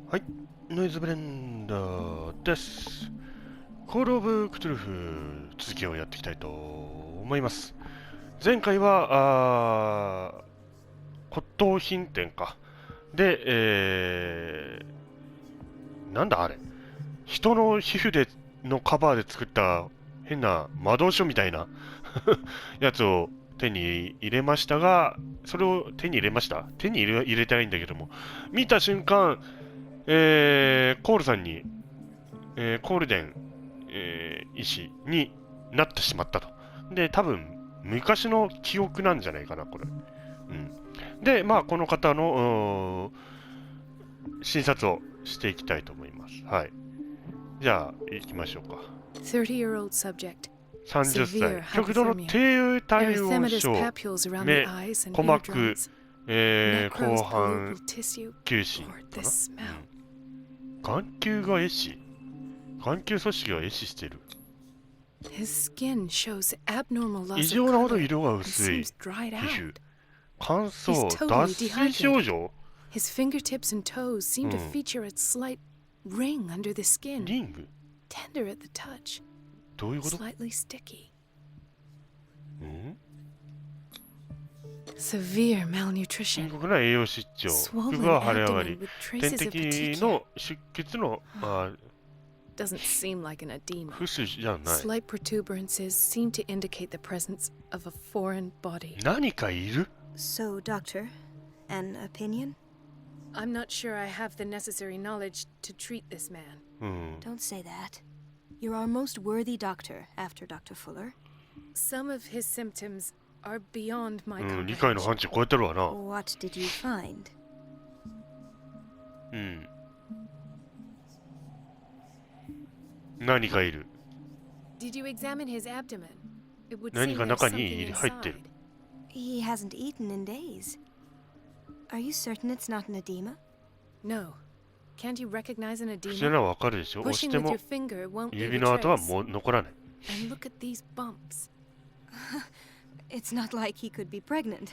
はい、ノイズブレンダーです。Call of Cthulhu 続きをやっていきたいと思います。前回は骨董品店かで、なんだあれ、人の皮膚でのカバーで作った変な魔導書みたいなやつを手に入れましたが、それを手に入れました。手に入れてないんだけども、見た瞬間、コールさんに、コールデン、医師になってしまったと。で、多分、昔の記憶なんじゃないかな、これ。うん。で、まあ、この方の、診察をしていきたいと思います。はい。じゃあ、行きましょうか。30-year-old subject. 30歳。極度の低体温症、目、鼓膜、広範球心かな。眼球が壊死。眼球組織が壊死している。異常なほど色が薄い皮膚。乾燥、脱水症状。His fingertips and toes seem to feature a slight ring under the skin. リング Tender at the touch. どういうこと？ Slightly sticky. Severe malnutrition. 深刻な栄養失調。服が腫れ上がり、点滴の出血のDoesn't seem like an edema. 不死じゃない。Slight protuberances seem to indicate the presence of a foreign body. 何かいる？ So, doctor, an opinion? I'm not sure I have the necessary knowledge to treat this man. Don't say that. You're our most worthy doctor after Dr. Fuller. Some of his symptoms are beyond my 理解の範 comprehension. 疇超えてるわな。What did you find? 何かいる。 Did you examine his abdomen? It would 何 seem か there's 中 something に入ってる。 inside. He hasn't eaten in days. Are you certain it's not an edema? No. Can't you recognize an 不正な edema? らわかるでしょ。押し Pushing て with も your finger won't leave 指 a の跡は trace. もう残らない。 And look at these bumps. It's not like he could be pregnant.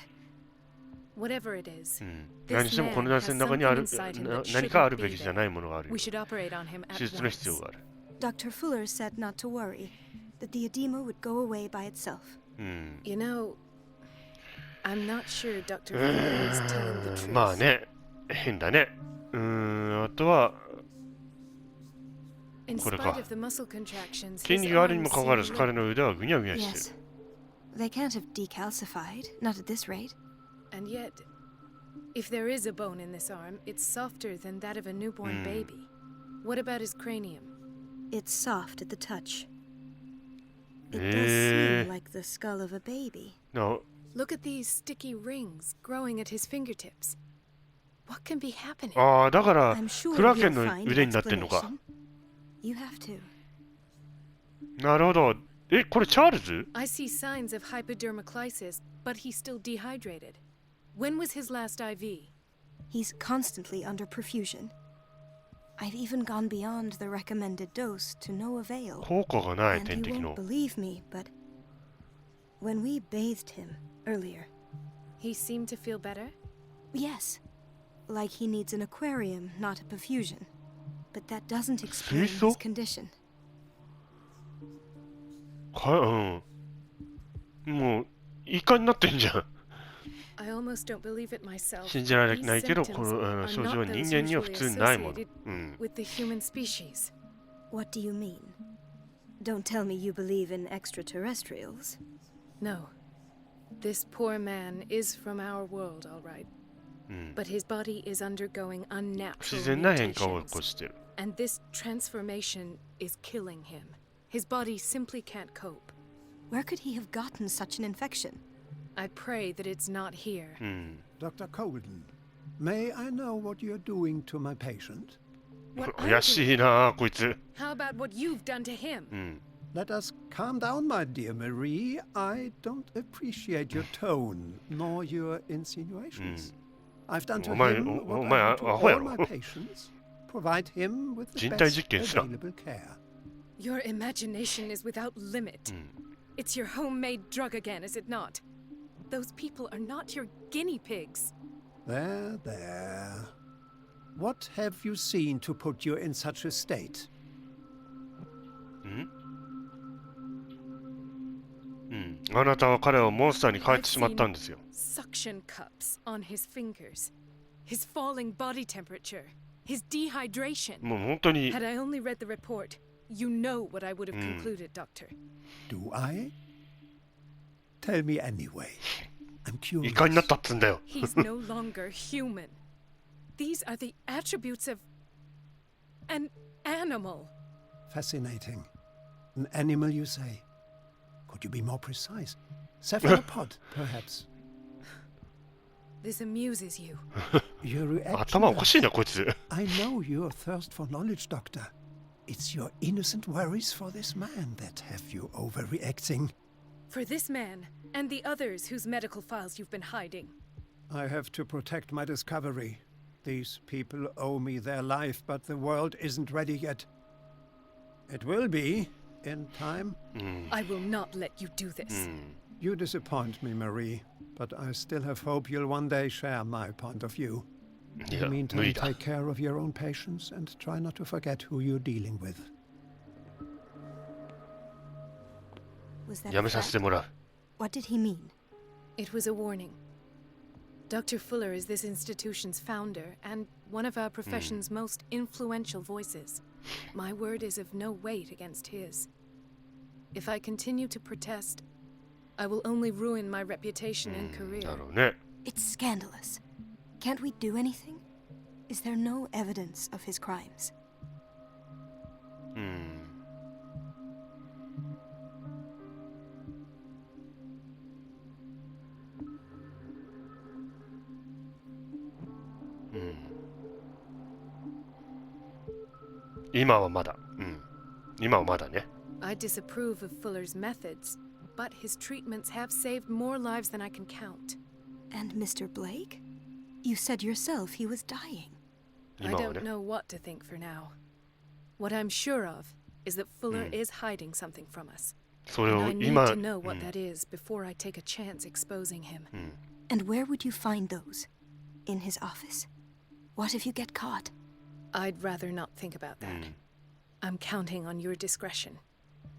Whatever it is, 何してもこの男性の中にある何かあるべきじゃないものがあるよ。 we should operate on him 手 at 術の必要 once. がある。 Dr. Fuller said not to worry, that the edema would go away by itself. You know, I'm not sure Dr. Fuller is telling the truth. まあね、変だね。あとは In これ spite か。 of the muscle contractions, 筋 his 肉があるに arms もかかわら seem ず limp. 彼の腕はぐにゃぐにゃして Yes. る。 They can't have decalcified, not at this rate. And yet, if there is a bone in this arm, it's softer than that of a newborn baby. What about his cranium? It's soft at the touch. It does え seem like the skull of a baby. な Look at these sticky rings growing at his fingertips. What can be happening? ああ、だから I'm sure クラー you'll ケンの find 腕 an になってんのか。 explanation. You have to. なるほど。え、これチャールズ？ I see signs of hypodermoclysis, but he's still dehydrated. When was his last IV? He's constantly under perfusion. I've even gone beyond the recommended dose to no avail. 効果がない And 点 you 滴 won't の。 believe me, but when we bathed him earlier, He seemed to feel better? yes, like he needs an aquarium, not a perfusion. But that doesn't explain his 水槽？ condition. もうイカになってんじゃん。 I almost don't believe it myself. 信じられ These ないけど、 symptoms この are 症状は not 人 those 間には普 usually 通にないもの。 associated with the human species. What do you mean? Don't tell me you believe in extraterrestrials. No. This poor man is from our world, all right. But his body is undergoing 不 unnatural 自然な変化を起 mutations. こしてる。 And this transformation is killing him. His body simply can't cope. Where could he have gotten such an infection? I pray that it's not here. Dr. Colden, may I know what you're doing to my patient? What 怪しいなこいつ。 How about what you've done to him? Let us calm down, my dear Marie. I don't appreciate your tone, nor your insinuations. I've done to him what I do to all my patients. Provide him with the 人体 best 実験すな。 available care. Your imagination is without limit. It's your homemade drug again, is it not? Those people are not your guinea pigs. There, there. What have you seen to put you in such a state? あなたは彼をモンスターに変えてしまったんですよ。Suction cups on his fingers, his falling body temperature, his dehydration. もう本当に。Had I only read the report, you know what I would have concluded, Doctor. Do I? Tell me anyway. I'm curious. イカになったっつんだよ。He's no longer human. These are the attributes of an animal. Fascinating. An animal, you say? Could you be more precise? Cephalopod, perhaps. This amuses you. Your reaction. 頭おかしいなこいつ。I know your thirst for knowledge, Doctor. It's your innocent worries for this man that have you overreacting. For this man and the others whose medical files you've been hiding. I have to protect my discovery. These people owe me their life, but the world isn't ready yet. It will be, in time. I will not let you do this. You disappoint me, Marie, but I still have hope you'll one day share my point of view. In the meantime, take care of your own patients and try not to forget who you're dealing with. Was that やめさせてもらう。What did he mean? It was a warning. Dr. Fuller is this institution's founder and one of our profession's most influential voices. My word is of no weight against his. If I continue to protest, I will only ruin my reputation and career. だろうね。It's scandalous. Can't we do anything? Is there no evidence of his crimes? 今はまだ。今はまだね。I disapprove of Fuller's methods, but his treatments have saved more lives than I can count. And Mr. Blake? You said yourself he was dying. I don't know what to think for now. What I'm sure of is that Fuller is hiding something from us. それ And を I need 今、 to know what that is before I take a chance exposing him. And where would you find those? In his office? What if you get caught? I'd rather not think about that. I'm counting on your discretion.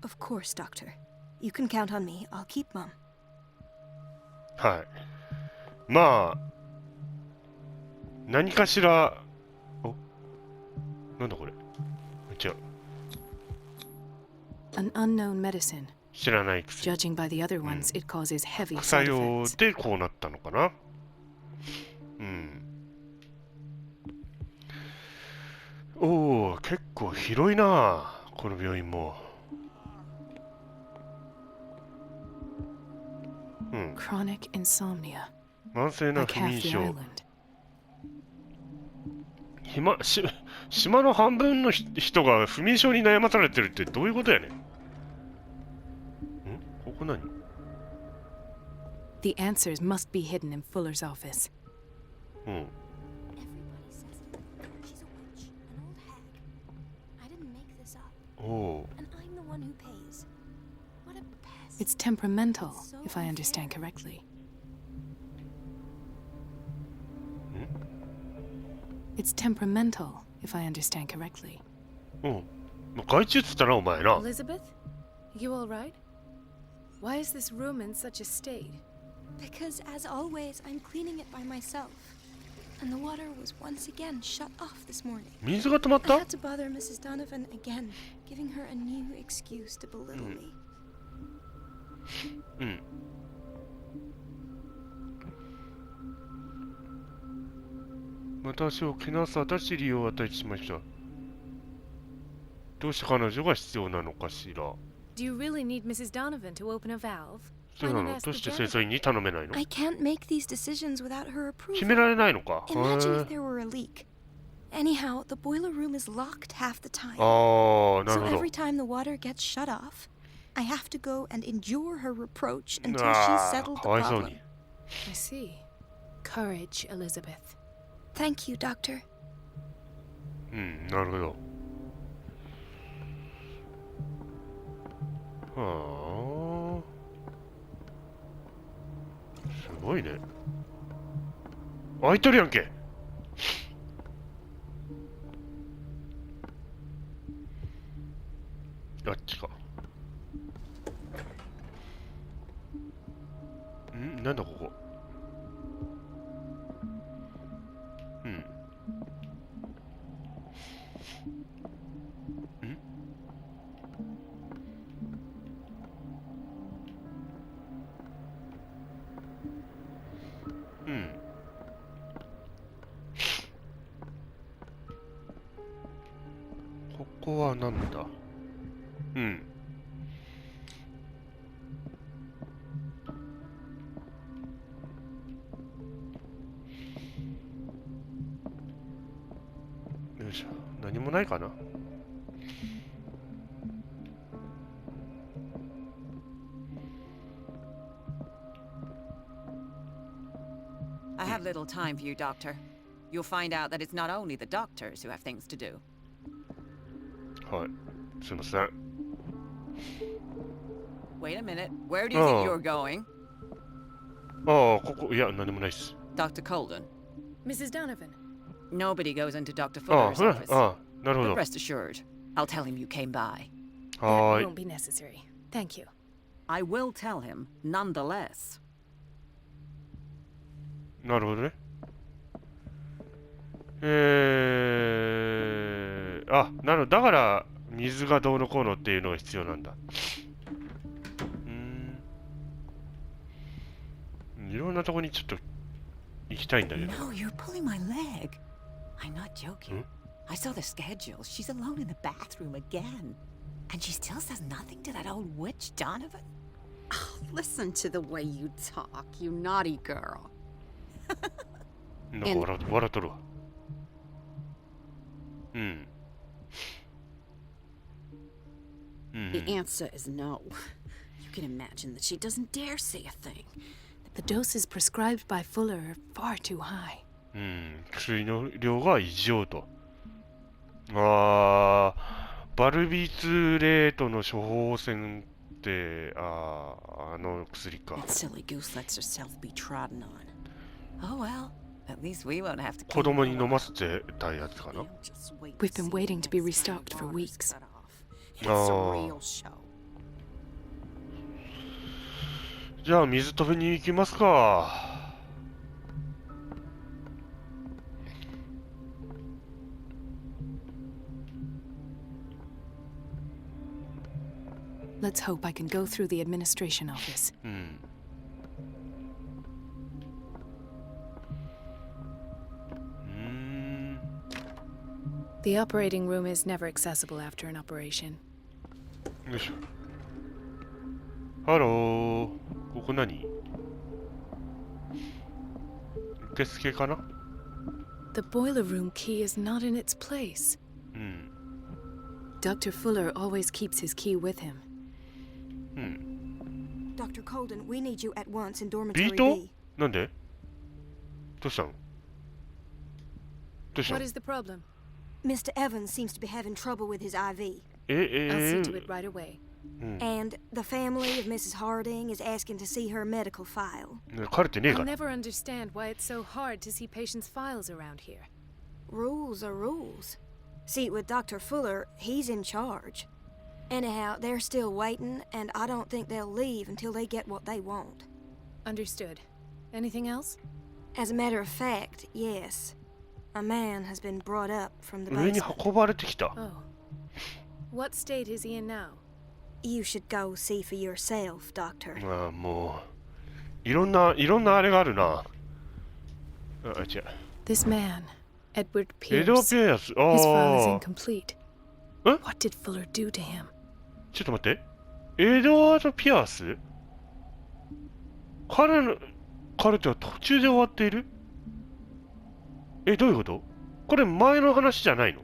Of course, Doctor. You can count on me. I'll keep Mum. はい。まあ、何かしら、お、なんだこれ。違う。An unknown medicine. 知らない薬。 Judging by the other ones, it causes heavy 副作 side 用 effects. でこうなったのかな。おお、結構広いな、この病院も。Chronic insomnia. 慢性な Like 不 half 眠 the 症。 island. 島の半分の人が不眠症に悩まされてるってどういうことやねん。ここ何？ The answers must be hidden in Fuller's office. Everybody says it. She's a witch, an old hag. I didn't make this up. おお。 And I'm the one who pays. What a pest. It's temperamental, if I understand correctly. It's temperamental, if I understand correctly. 害虫っつったなお前な。 Elizabeth? You all right? Why is this room in such a state? Because, as always, I'm cleaning it by myself. And the water was once again shut off this morning. 水が止まっ I た？ had to bother Mrs. Donovan again, giving her a new excuse to belittle me. 私をけなさたし利用を与えてしまいました。どうして彼女が必要なのかしら。 Do you really need Mrs. Donovan to open a valve? そうなの？どうして先生に頼めないの？ I can't make these decisions without her 決め approval. られないのか。 Imagine if there were a leak. Anyhow, the boiler room is locked half the time. ああ、なる So ほど。 every time the water gets shut off, I have to go and endure her reproach until あ she's あ、 settled か the わいそう problem. に。 I see. Courage, Elizabeth. Thank you, Doctor. なるほど。はあ。すごいね。開いとるやんけ。あっちか。なんだここ。ここはなんだ。よいしょ。何もないかな。I have little time for you, Doctor. You'll find out that it's not only the doctors who have things to do. はい。すいません。Wait a minute. Where do you think you're going? ああ、ここ、いや、何もないっす。Dr. Colden. Mrs. Donovan. Nobody goes into Dr. あ Fuller's あ、 office. なるほ But ど。 rest assured, I'll tell him you came by. That はーい won't。be necessary. Thank you. I will tell him, nonetheless. なるほどね。なるほど。だから、水がどうのこうのっていうのが必要なんだ。いろんなとこにちょっと行きたいんだけど。No, you're pulling my leg. I'm not joking. I saw the schedule. She's alone in the bathroom again. And she still says nothing to that old witch, Donovan. Listen to the way you talk, you naughty girl. なんか笑っとるわ。The answer is no. You can imagine that she doesn't dare say a thing. The doses prescribed by Fuller are far too high. 薬の量が異常と。バルビツレートの処方箋って、あの薬か。That silly goose lets herself be trodden on. Oh well, at least we won't have to 子供に飲ませてたやつかな。 Just wait We've to been see waiting to be once that restocked for water's weeks. cut off. It's a real show. じゃあ水止めに行きますか。Let's hope I can go through the administration office. The operating room is never accessible after an operation. よいしょ。ハロー。ここ何？受付かな？ The boiler room key is not in its place. Dr. Fuller always keeps his key with him. Dr. Colden, we need you at once in ビ dormitory ート？ B. なんで？どうしたの？どうした What の？ is the problem? Mr. Evans seems to be having trouble with his IV. I'll see to it right away. And the family of Mrs. Harding is asking to see her medical file. 彼ってねえ I'll から。 never understand why it's so hard to see patients' files around here. Rules are rules. See, with Dr. Fuller, he's in charge. Anyhow, they're still waiting, and I don't think they'll leave until they get what they want. Understood. Anything else? As a matter of fact, yes. A man has been brought up from the 上に basement. 運ばれてきた。 Oh. What state is he in now? You should go see for yourself, Doctor. もういろんなあれがあるな。違う。 This man, Edward エドワ Pierce. ピアス。 His file is ああ。 incomplete. Huh? What did Fuller do to him? ちょっと待って。エドワード・ピアス？彼とは途中で終わっている？どういうこと？これ前の話じゃないの？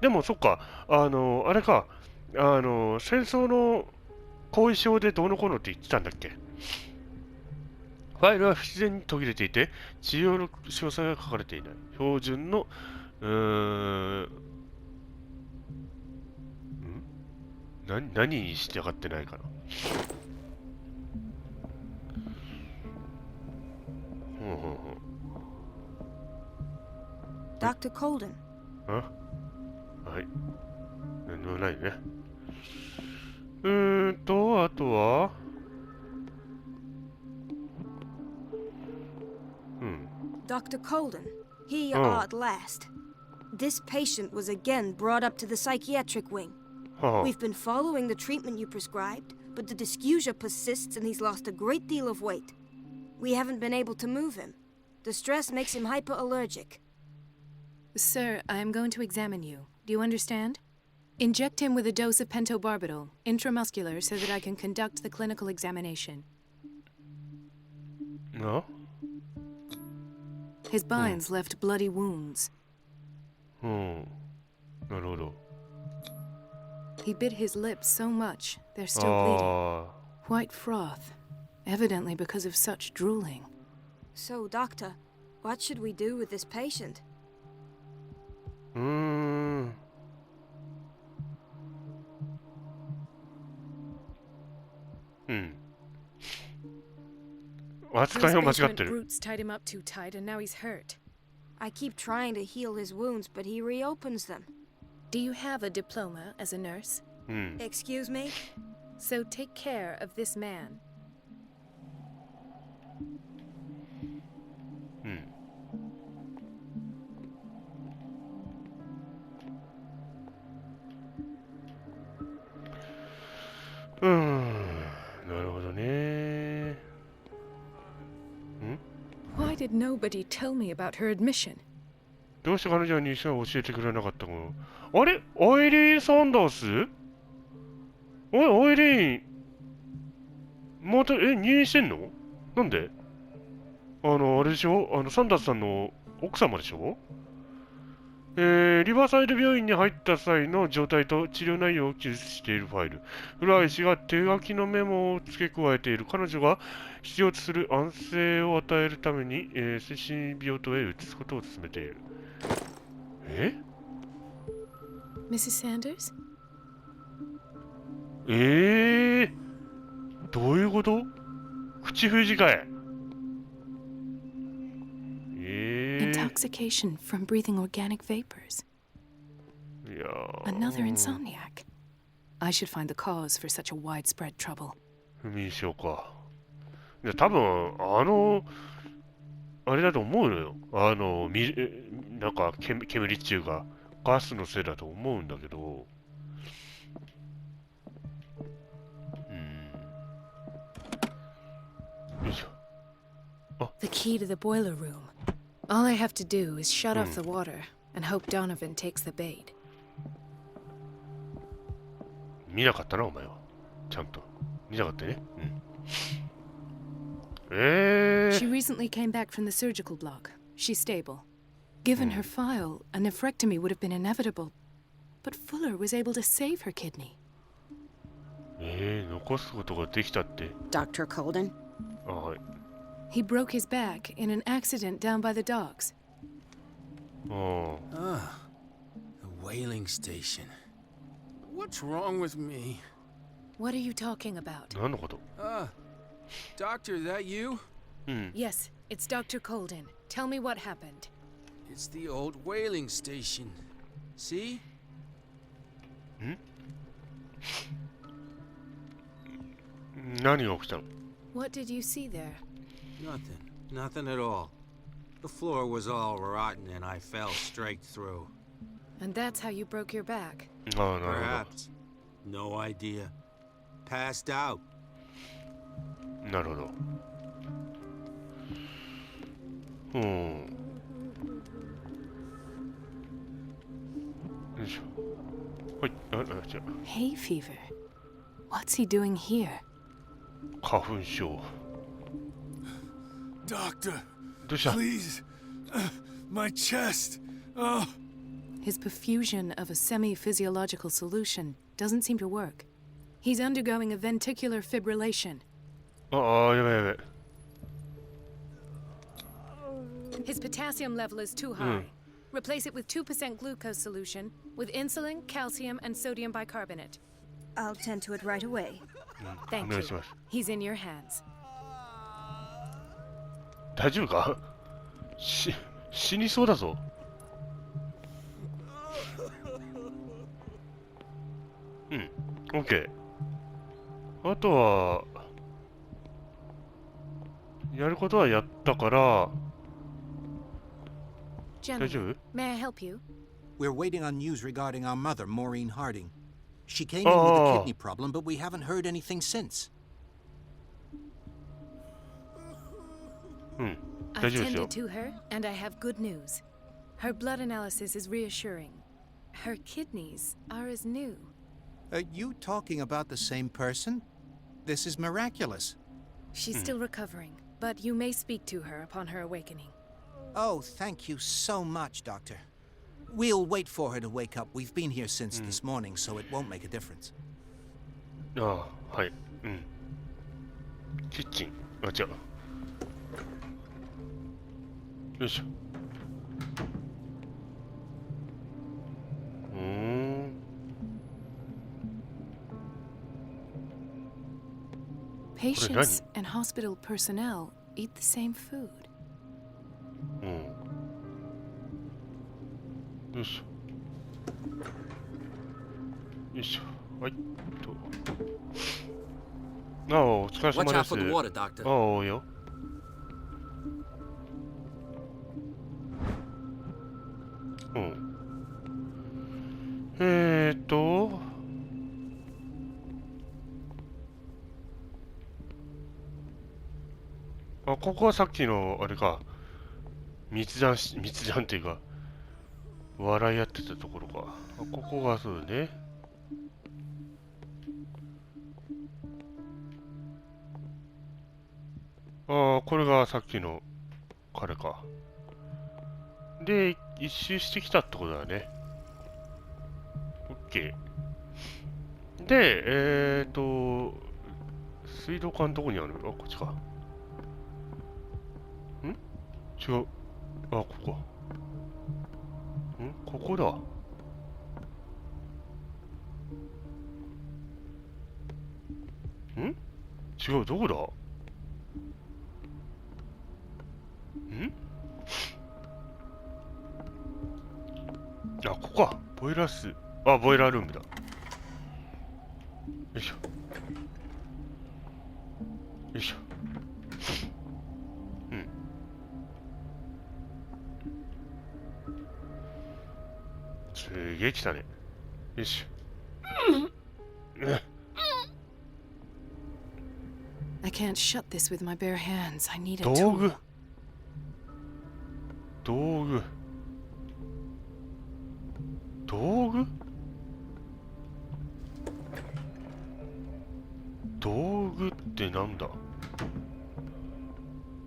でもそっか。あれか。戦争の後遺症でどうのこうのって言ってたんだっけ？ファイルは不自然に途切れていて、治療の詳細が書かれていない。標準の、何に従ってないかな。Dr. Colden. はい。ないね。あとはDr. Colden, here you are at last. This patient was again brought up to the psychiatric wing. We've been following the treatment you prescribed, but the dysgeusia persists and he's lost a great deal of weight. We haven't been able to move him. The stress makes him hyperallergic. Sir, I am going to examine you. Do you understand? Inject him with a dose of pentobarbital, intramuscular, so that I can conduct the clinical examination. No? His binds left bloody wounds. なるほど。 He bit his lips so much, they're still bleeding. White froth, evidently because of such drooling. So, Doctor, what should we do with this patient? 扱いを間違ってる。 Brutes tied him up too tight and now he's hurt. I keep trying to heal his wounds, but he reopens them. Do you have a diploma as a nurse? Excuse me? So take care of this man. Why did nobody tell me about her admission? どうして彼女は入院を教えてくれなかったの？あれアイリーン・サンダース？アイリーンまた入院してんの？なんで？あれでしょ？サンダースさんの奥様でしょ？リバーサイド病院に入った際の状態と治療内容を記述しているファイル。フラー医師が手書きのメモを付け加えている。彼女が必要とする安静を与えるために、精神病棟へ移すことを進めている。Mrs. Sanders? どういうこと？口封じかい。Intoxication from breathing organic vapors. Another insomniac. I should find the cause for such a widespread trouble. 不眠症か。いや、多分、あれだと思うのよ。なんか、煙っていうか、ガスのせいだと思うんだけど。よいしょ。The key to the boiler room. All I have to do is shut off the water and hope Donovan takes the bait. 見なかったな、お前は。ちゃんと。見なかったね。She recently came back from the surgical block. She's stable. Given her file, a nephrectomy would have been inevitable. But Fuller was able to save her kidney. 残すことができたって。Dr. Colden? はい。He broke his back in an accident down by the docks. The whaling station. What's wrong with me? What are you talking about? 何のこと？ Doctor, that you? Yes, it's Dr. Colden. Tell me what happened. It's the old whaling station. See? 何が起きたの？ What did you see there? Nothing at all. The floor was all rotten and I fell straight through. And that's how you broke your back? Perhaps. No idea. Passed out. なるほど。よいしょ。はい、じゃあ。Hay fever. What's he doing here? 花粉症。Doctor, どうした？ please. My chest. His perfusion of a semi-physiological solution doesn't seem to work. He's undergoing a ventricular fibrillation. やばいやばい。 His potassium level is too high. Replace it with 2% glucose solution with insulin, calcium, and sodium bicarbonate. I'll tend to it right away. Thank you. He's in your hands. 大丈夫か？死にそうだぞ。OK。あとは、やることはやったから、大丈夫？ May I help you? We're waiting on news regarding our mother, Maureen Harding. She came in with a kidney problem, but we haven't heard anything since. I've tended to her, and I have good news. Her blood analysis is reassuring. Her kidneys are as new. Are you talking about the same person? This is miraculous. She's still recovering, but you may speak to her upon her awakening. Oh, thank you so much, Doctor. We'll wait for her to wake up. We've been here since this morning, so it won't make a difference. ああ、はい。キッチン。あ、違う。よいしょ。Patients and hospital personnel eat the same food. よいしょ。よいしょ。はい。ああ、お疲れ様 Watch で out す。 for the water, Doctor. ああ、よ。あ、ここはさっきの、あれか。密談っていうか、笑いやってたところか。あ、ここがそうね。ああ、これがさっきの彼か。で、一周してきたってことだね。OK。で、水道管どこにある？あ、こっちか。違う。あ、ここ。ここだ。違う、どこだ？あ、ここか。ボイラー室。あ、ボイラールームだ。よいしょ。よいしょ。すげえ来たね。よいしょ。I can't shut this with my bare hands. I need a 道 tool. 具。道具。道具？道具ってなんだ？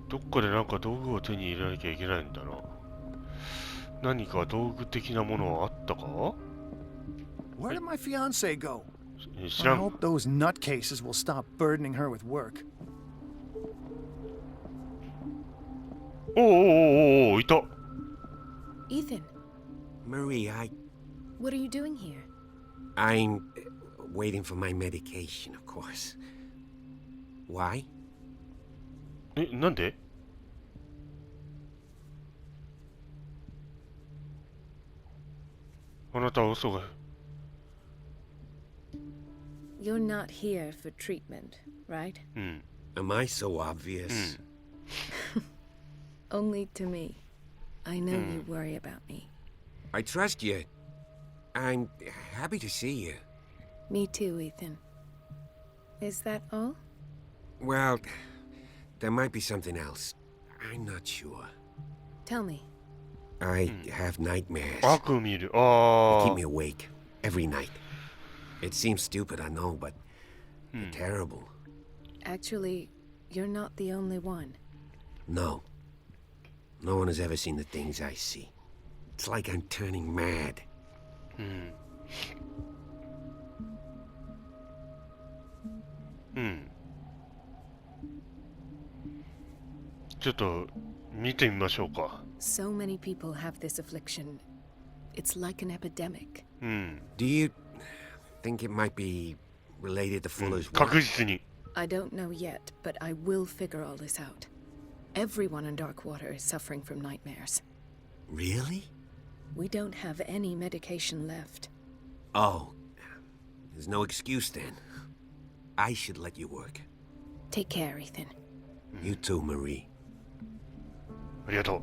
どっかでなんか道具を手に入れなきゃいけないんだな。何か道具的なものはあったか？ Where did my fiancé go? 知ら I ん。 hope those nutcases will stop burdening her with work. おおおおおお、いた。Ethan, Marie, what are you doing here? I'm waiting for my medication, of course. Why? なんで？あなたは嘘が。You're not here for treatment, right? Am I so obvious? Only to me. I know you worry about me. I trust you. I'm happy to see you. Me too, Ethan. Is that all? Well, there might be something else. I'm not sure. Tell me. I have nightmares. 悪を見る。 They あ keep あ。 me awake every night. It seems stupid, I know, but they're terrible. Actually, you're not the only one. No. No one has ever seen the things I see. It's like I'm turning mad. ちょっと見てみましょうか。 So many people have this affliction. It's like an epidemic. Do you think it might be related to Fuller's work? 確実に。 I don't know yet, but I will figure all this out. Everyone in Darkwater is suffering from nightmares. Really? We don't have any medication left. Oh, There's no excuse then. I should let you work. Take care, Ethan. You too, Marie. ありがと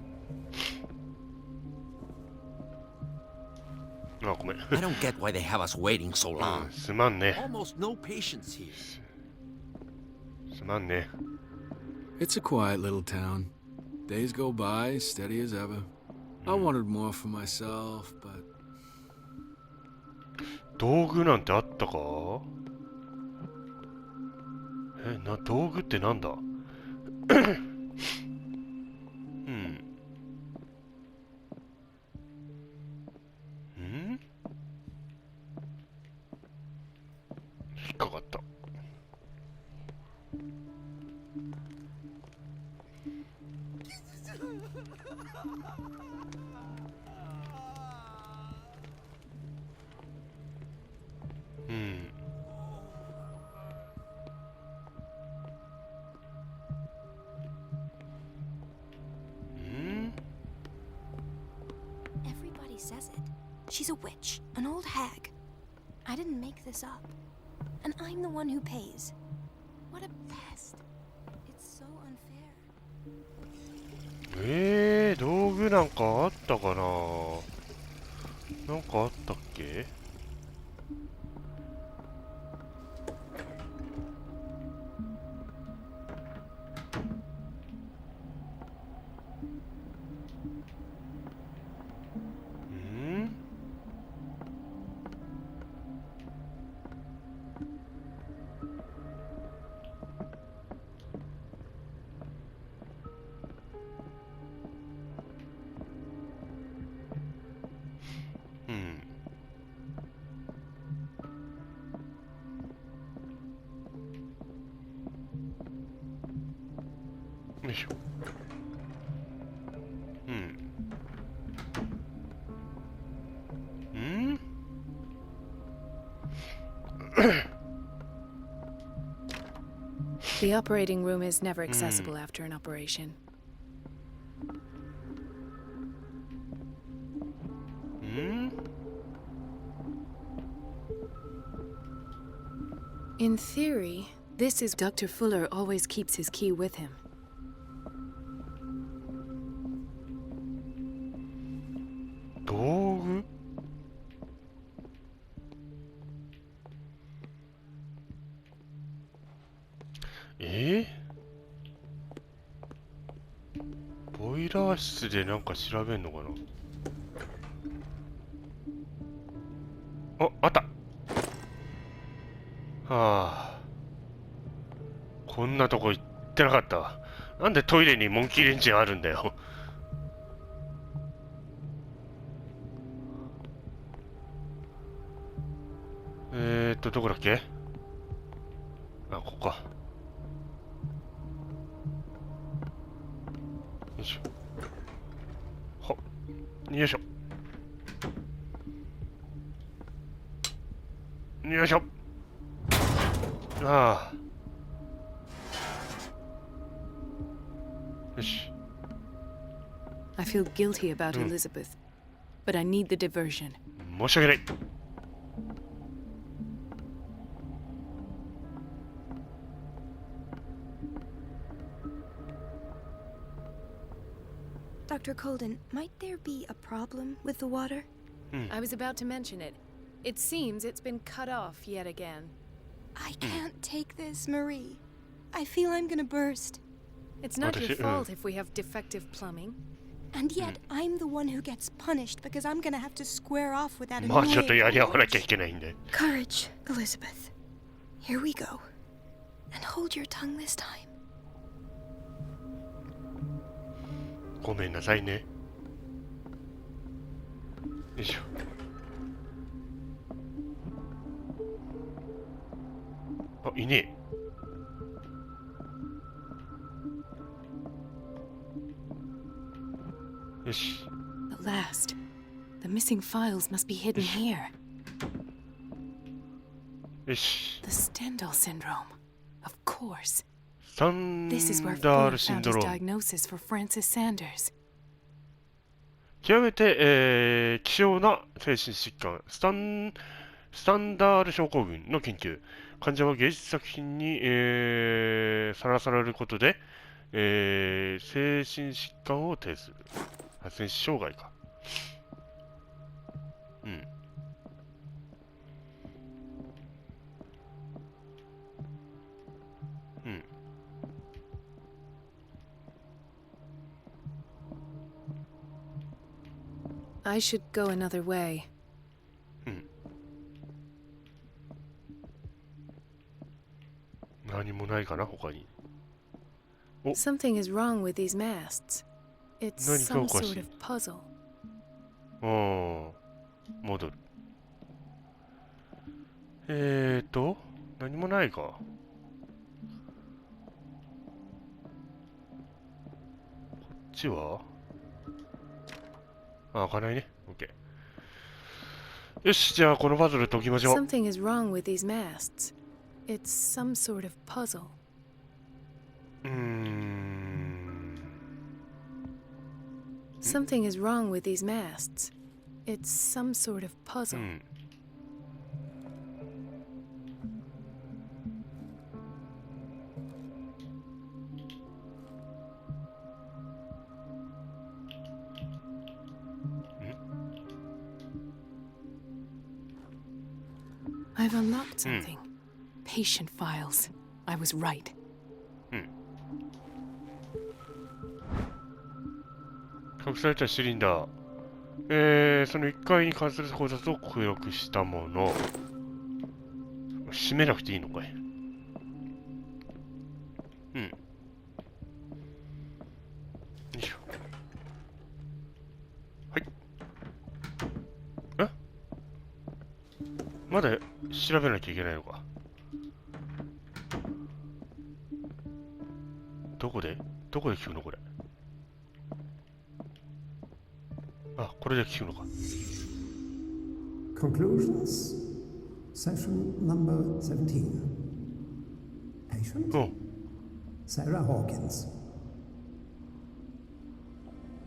う。あ、ごめん。 I don't get why they have us waiting so long. すまんね。 Almost no patience here. すまんね。 It's a quiet little town. Days go by, steady as ever. I wanted more for myself, but... 道具なんてあったか？道具ってなんだ？うん。引っかかった。Everybody says it. She's a witch, an old hag. I didn't make this up. And I'm the one who pays. What a pest. It's so unfair. 道具なんかあったかな？なんかあったっけ？よいしょ。The operating room is never accessible after an operation. In theory, this is Dr. Fuller always keeps his key with him. Dog? ボイラー室でなんか調べんのかな。あった。こんなとこ行ってなかったわ。なんでトイレにモンキーレンチンあるんだよ。どこだっけ？ここか。よいしょ。よいしょ。よいしょ。よし。I feel guilty about Elizabeth, but I need the diversion. 申し訳ない。Dr. Colden, might there be a problem with the water? I was about to mention it. It seems it's been cut off yet again. I can't take this, Marie. I feel I'm gonna burst. It's not your fault if we have defective plumbing. And yet, I'm the one who gets punished because I'm gonna have to square off with that まあちょっとやり合わな annoying きゃいけないんで。 Courage, Elizabeth. Here we go. And hold your tongue this time. ごめんなさいね。よいしょ。いねえ。よし。At last, the missing files must be hidden here. よし。The Stendhal syndrome, of course. スタン This is where ダー Fuller ルシン found ド his ローム。 diagnosis for Francis Sanders. 極めて、希少な精神疾患、スタンスタンダール症候群の研究。患者は芸術作品に、さらされることで、精神疾患を呈する。発電障害か。うん。うん。I should go another way. うん。何もないかな、他に。Something is wrong with these masts. It's some sort of puzzle. 戻る。何もないか。こっちは開かないね。OK。よし、じゃあこのパズル解きましょう。Something is wrong with these masts. It's some sort of puzzle. Something is wrong with these masts. It's some sort of puzzle. I've unlocked something. Patient files. I was right. 隠されたシリンダー。その1階に関する考察を記録したもの。閉めなくていいのかい。うん。よいしょ。はい。まだ調べなきゃいけないのか。どこで聞くのこれ。これで聞くのか。Conclusions. Session number 17. Patient? Sarah Hawkins.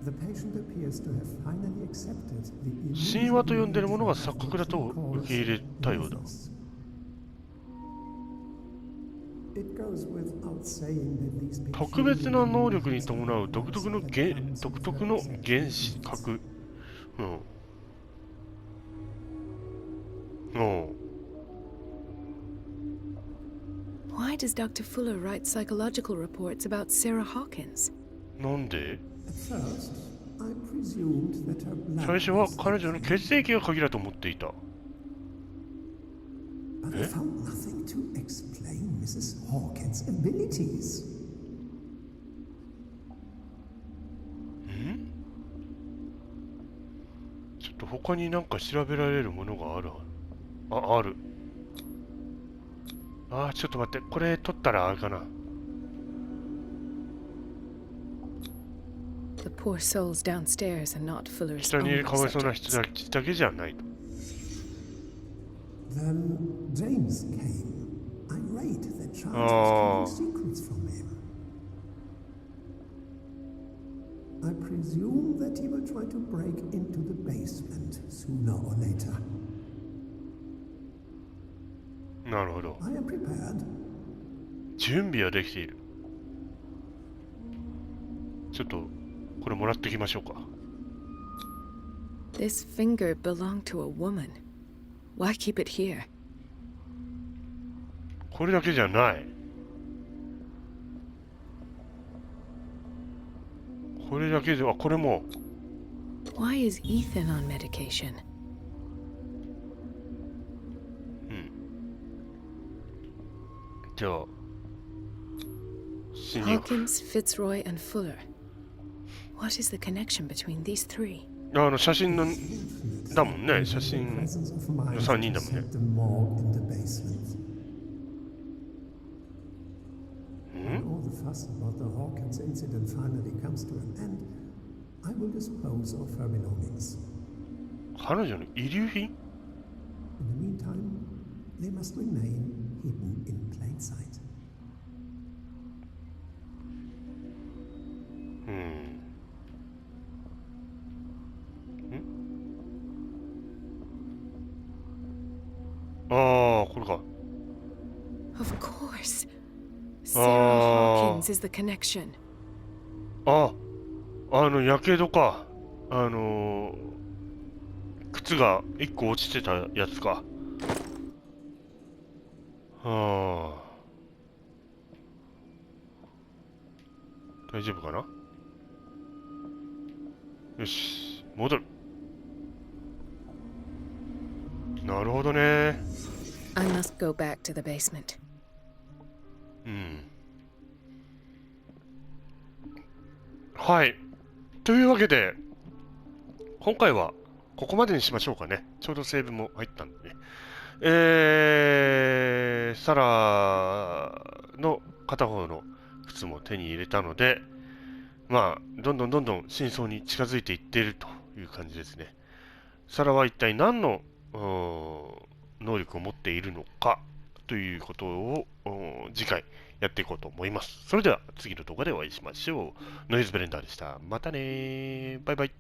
The patient appears to have finally accepted the 神話と呼んでいるものが錯覚だと受け入れたようだ。特別な能力に伴う独特の原子核。Why does Dr. Fuller write psychological reports about Sarah Hawkins? なんで？最初は彼女の血液が鍵だと思っていた。ちょっと他になんか調べられるものがある。ある。ちょっと待って。これ取ったらあれかな。The poor souls downstairs are not Fuller's 下にいるかわいそうな only 人だけじゃないと。Then James came. Irate that Charles was keeping secrets from him. I presume that he will try to break into the basement sooner or later. なるほど。I am prepared. 準備はできている。ちょっとこれもらってきましょうか。This finger belonged to a woman. Why keep it here? これだけじゃない。これだけでは、これも。Why is Ethan on medication? じゃあ、Hawkins, Fitzroy, and Fuller. What is the connection between these three? 写真のだもんね。写真の3人だもんね。All the fuss about the Hawkins incident finally comes to an end. I will dispose of her belongings. 彼女の遺留品？ In the meantime, they must remain hidden in plain sight. Sarah Hawkins is the connection. やけどか。靴が1個落ちてたやつか。大丈夫かな。よし、戻る。なるほどね。I must go back to the basement. はい。というわけで、今回はここまでにしましょうかね。ちょうどセーブも入ったんでね。サラの片方の靴も手に入れたので、まあ、どんどん真相に近づいていっているという感じですね。サラは一体何の能力を持っているのかということを次回やっていこうと思います。それでは次の動画でお会いしましょう。ノイズブレンダーでした。またねー。バイバイ。